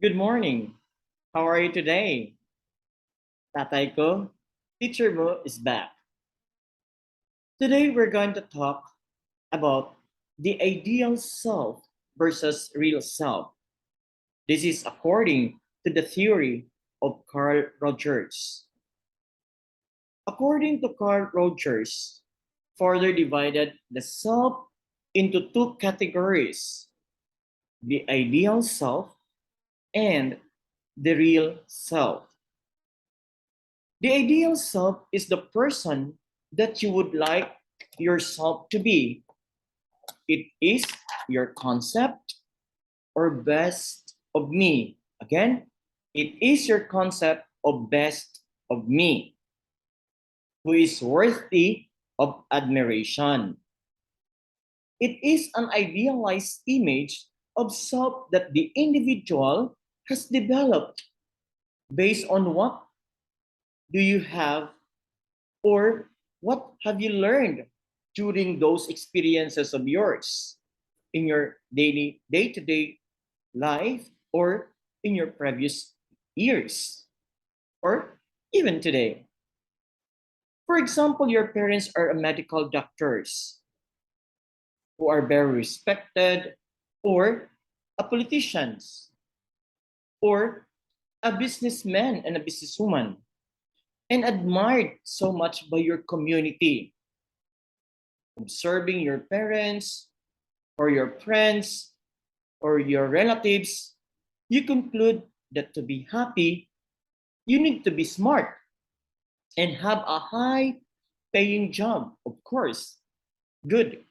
Good morning. How are you today? Tatay ko, teacher mo is back. Today we're going to talk about the ideal self versus real self. This is according to the theory of Carl Rogers. According to Carl Rogers, further divided the self into two categories: the ideal self and the real self. The ideal self is the person that you would like yourself to be. It is your concept or best of me. Again, it is your concept of best of me who is worthy of admiration. It is an idealized image of self that the individual has developed based on what do you have or what have you learned during those experiences of yours in your daily day-to-day life or in your previous years or even today? For example, your parents are medical doctors who are very respected, or a politicians, or a businessman and a businesswoman, and admired so much by your community. Observing your parents or your friends or your relatives, you conclude that to be happy, you need to be smart and have a high paying job, of course, good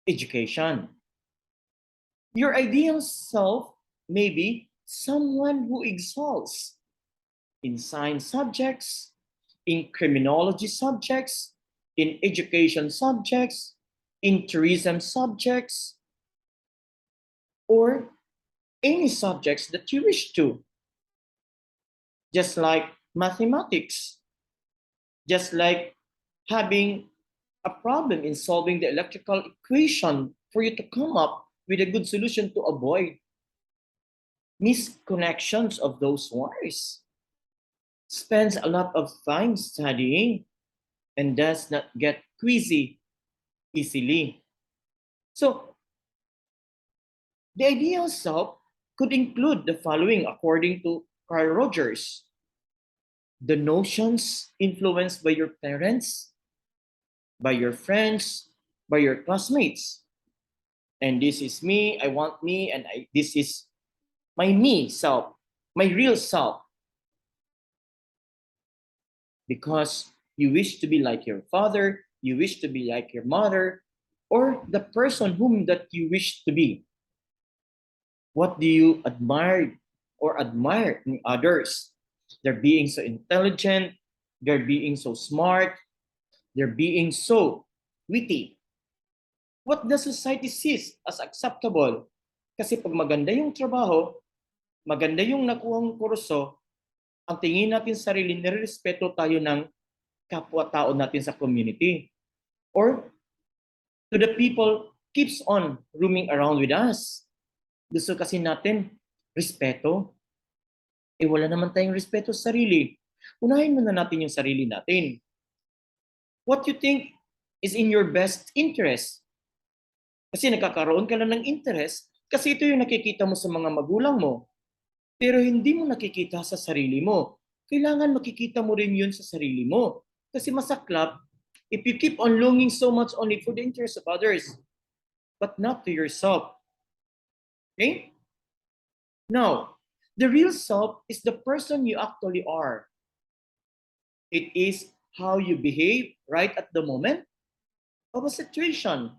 education. Your ideal self may be someone who excels in science subjects, in criminology subjects, in education subjects, in tourism subjects, or any subjects that you wish to, just like mathematics, just like having a problem in solving the electrical equation for you to come up with a good solution to avoid misconnections of those wires. Spends a lot of time studying and does not get queasy easily. So, the ideal self could include the following according to Carl Rogers: the notions influenced by your parents, by your friends, by your classmates. And this is me, I want me, and this is my me self, my real self, because you wish to be like your father, you wish to be like your mother, or the person whom that you wish to be. What do you admire in others? They're being so intelligent, they're being so smart, they're being so witty. What the society sees as acceptable. Kasi pag maganda yung trabaho, maganda yung nakuhang kurso, ang tingin natin sa sarili, nirerespeto tayo ng kapwa-tao natin sa community. Or to the people keeps on roaming around with us. Gusto kasi natin respeto. Wala naman tayong respeto sa sarili. Unahin muna natin yung sarili natin. What you think is in your best interest. Kasi nakakaroon ka na ng interest kasi ito yung nakikita mo sa mga magulang mo. Pero hindi mo nakikita sa sarili mo. Kailangan makikita mo rin yun sa sarili mo. Kasi masaklap if you keep on longing so much only for the interest of others, but not to yourself. Okay? Now, the real self is the person you actually are. It is how you behave right at the moment of a situation.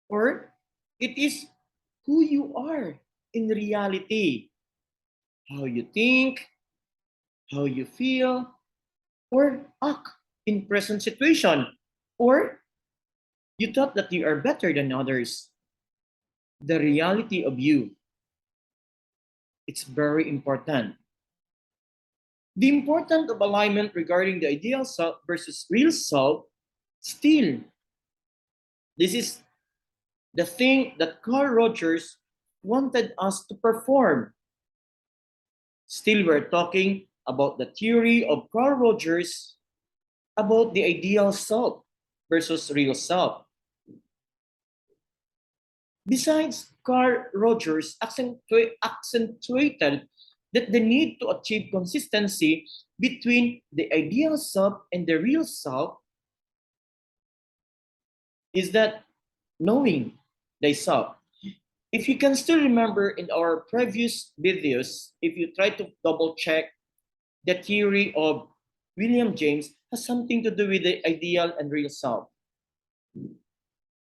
Or it is who you are in reality. How you think, how you feel, or act in present situation. Or you thought that you are better than others. The reality of you. It's very important. The importance of alignment regarding the ideal self versus real self, still, this is the thing that Carl Rogers wanted us to perform. Still, we're talking about the theory of Carl Rogers about the ideal self versus real self. Besides, Carl Rogers accentuated that the need to achieve consistency between the ideal self and the real self is that knowing thyself. If you can still remember in our previous videos, if you try to double check, the theory of William James has something to do with the ideal and real self.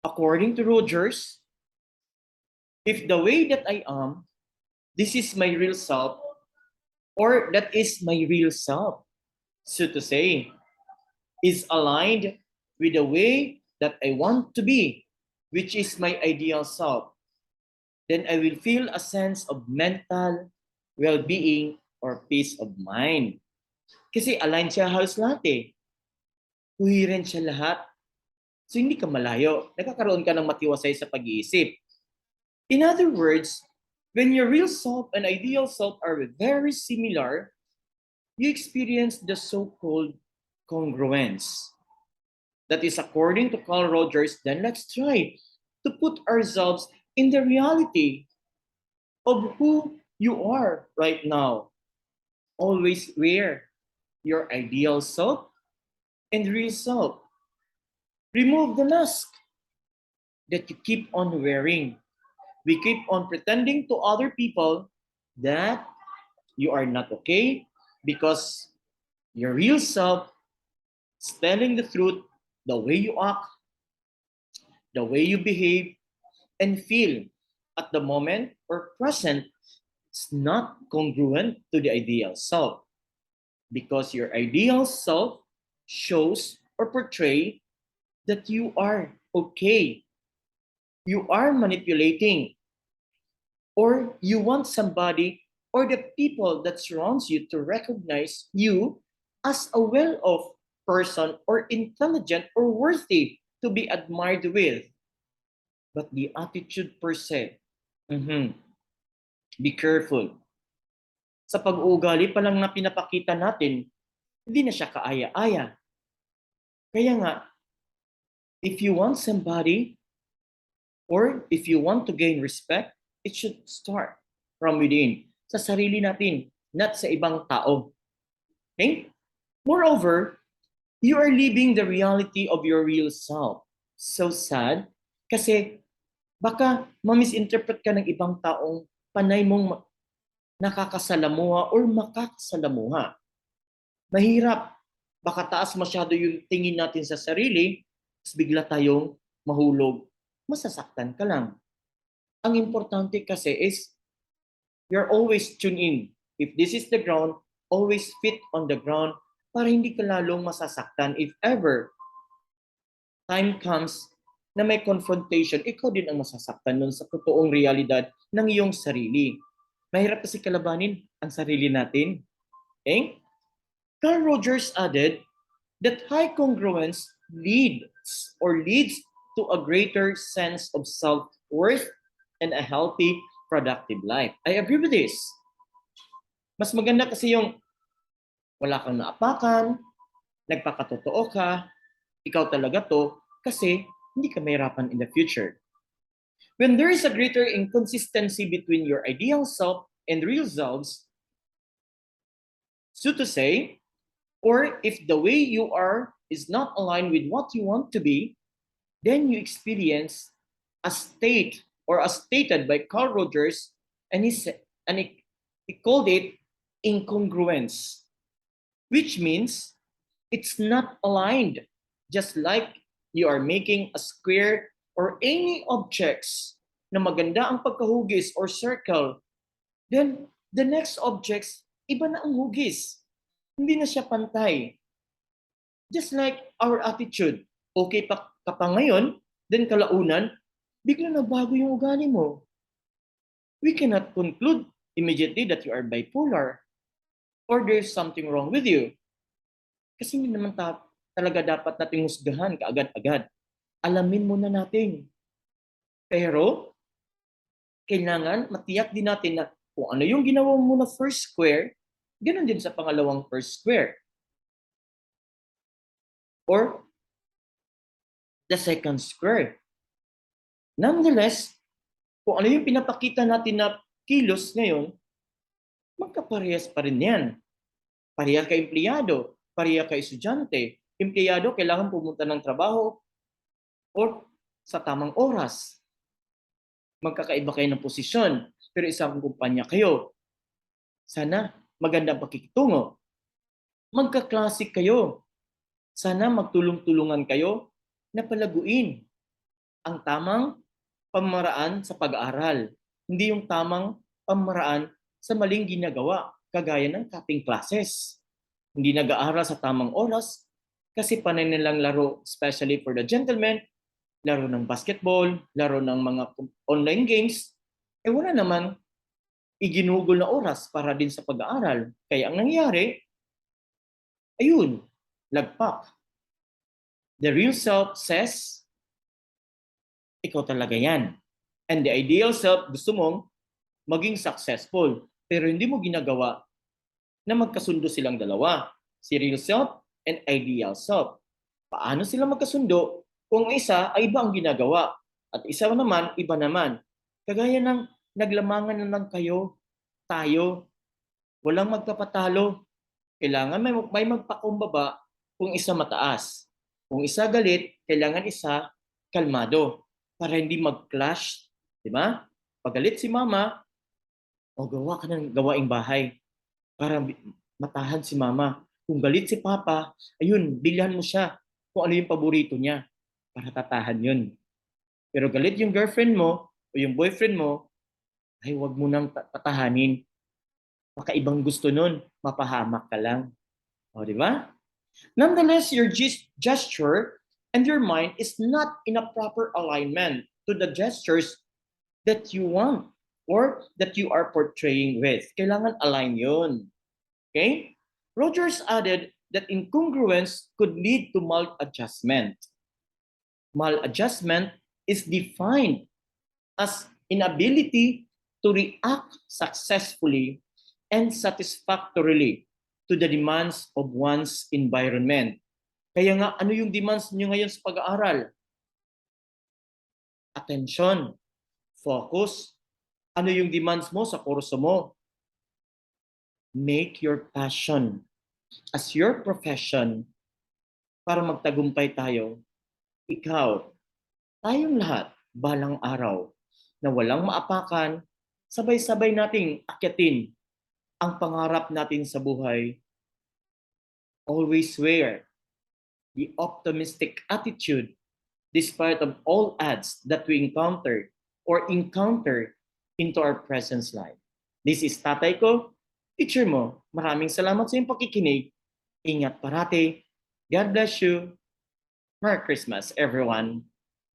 According to Rogers, if the way that I am, this is my real self, or that is my real self, so to say, is aligned with the way that I want to be, which is my ideal self, then I will feel a sense of mental well-being or peace of mind. Kasi align siya halos lahat eh. Coherent siya lahat. So hindi ka malayo. Nagkakaroon ka ng matiwasay sa pag-iisip. In other words, when your real self and ideal self are very similar, you experience the so-called congruence. That is according to Carl Rogers, then let's try to put ourselves in the reality of who you are right now. Always wear your ideal self and real self. Remove the mask that you keep on wearing. We keep on pretending to other people that you are not okay because your real self is telling the truth, the way you act, the way you behave, and feel at the moment or present is not congruent to the ideal self because your ideal self shows or portray that you are okay. You are manipulating or you want somebody or the people that surrounds you to recognize you as a well-off person or intelligent or worthy to be admired with. But the attitude per se, be careful. Sa pag-uugali pa lang na pinapakita natin, hindi na siya kaaya-aya. Kaya nga, if you want somebody or if you want to gain respect, it should start from within. Sa sarili natin, not sa ibang tao. Okay? Moreover, you are living the reality of your real self. So sad kasi baka ma-misinterpret ka ng ibang taong panay mong nakakasalamuha or makakasalamuha. Mahirap. Baka taas masyado yung tingin natin sa sarili, tapos bigla tayong mahulog. Masasaktan ka lang. Ang importante kasi is you're always tuned in. If this is the ground, always fit on the ground para hindi ka lalong masasaktan if ever time comes na may confrontation, ikaw din ang masasaktan nun sa totoong realidad ng iyong sarili. Mahirap kasi kalabanin ang sarili natin. Okay? Carl Rogers added that high congruence leads to a greater sense of self-worth and a healthy, productive life. I agree with this. Mas maganda kasi yung wala kang naapakan, nagpakatotoo ka, ikaw talaga to, kasi hindi ka mahirapan in the future. When there is a greater inconsistency between your ideal self and real selves, so to say, or if the way you are is not aligned with what you want to be, then you experience a state or as stated by Carl Rogers, and he called it incongruence, which means it's not aligned, just like you are making a square or any objects na maganda ang pagkahugis or circle, then the next objects, iba na ang hugis. Hindi na siya pantay. Just like our attitude. Okay pa ka pa ngayon, then kalaunan, bigla na bago yung ugali mo. We cannot conclude immediately that you are bipolar or there's something wrong with you. Kasi hindi naman talaga dapat nating husgahan kaagad-agad. Alamin muna natin. Pero, kailangan matiyak din natin na kung ano yung ginawa mo na first square, ganun din sa pangalawang first square. Or the second square. Nonetheless, kung ano yung pinapakita natin na kilos ngayon, magkaparehas pa rin yan. Pareha ka empleyado, pareha ka estudyante. Empleyado, kailangan pumunta ng trabaho or sa tamang oras. Magkakaiba kayo ng posisyon, pero isang kumpanya kayo. Sana magandang pakikitungo. Magka-classic kayo. Sana magtulong-tulungan kayo na palaguin ang tamang pamaraan sa pag-aaral. Hindi yung tamang pamaraan sa maling ginagawa, kagaya ng cutting classes. Hindi nag-aaral sa tamang oras kasi panay nilang laro, especially for the gentlemen, laro ng basketball, laro ng mga online games, wala naman iginugol na oras para din sa pag-aaral. Kaya ang nangyayari, ayun, lagpak. The real self says, ikaw talaga yan. And the ideal self, gusto mong maging successful. Pero hindi mo ginagawa na magkasundo silang dalawa. Si real self and ideal self. Paano sila magkasundo kung isa ay iba ang ginagawa at isa naman, iba naman. Kagaya ng naglamangan na lang kayo, tayo, walang magpapatalo. Kailangan may magpakumbaba kung isa mataas. Kung isa galit, kailangan isa kalmado para hindi mag-clash. Di ba? Pag galit si mama, o gawa ka ng gawaing bahay para matahan si mama. Kung galit si papa, ayun, bilhan mo siya kung ano yung paborito niya para tatahan yun. Pero galit yung girlfriend mo o yung boyfriend mo, ay wag mo nang tatahanin. Baka ibang gusto nun, mapahamak ka lang. O, di ba? Nonetheless, your gesture and your mind is not in a proper alignment to the gestures that you want or that you are portraying with. Kailangan align yun. Okay? Rogers added that incongruence could lead to maladjustment. Maladjustment is defined as inability to react successfully and satisfactorily to the demands of one's environment. Kaya nga, ano yung demands niyo ngayon sa pag-aaral? Attention, focus. Ano yung demands mo sa kurso mo? Make your passion as your profession para magtagumpay tayo. Ikaw, tayong lahat, balang araw, na walang maapakan, sabay-sabay nating akyatin ang pangarap natin sa buhay. Always wear the optimistic attitude despite of all odds that we encounter into our present life. This is Tatay Ko, teacher mo. Maraming salamat sa iyong pakikinig. Ingat parati. God bless you. Merry Christmas, everyone.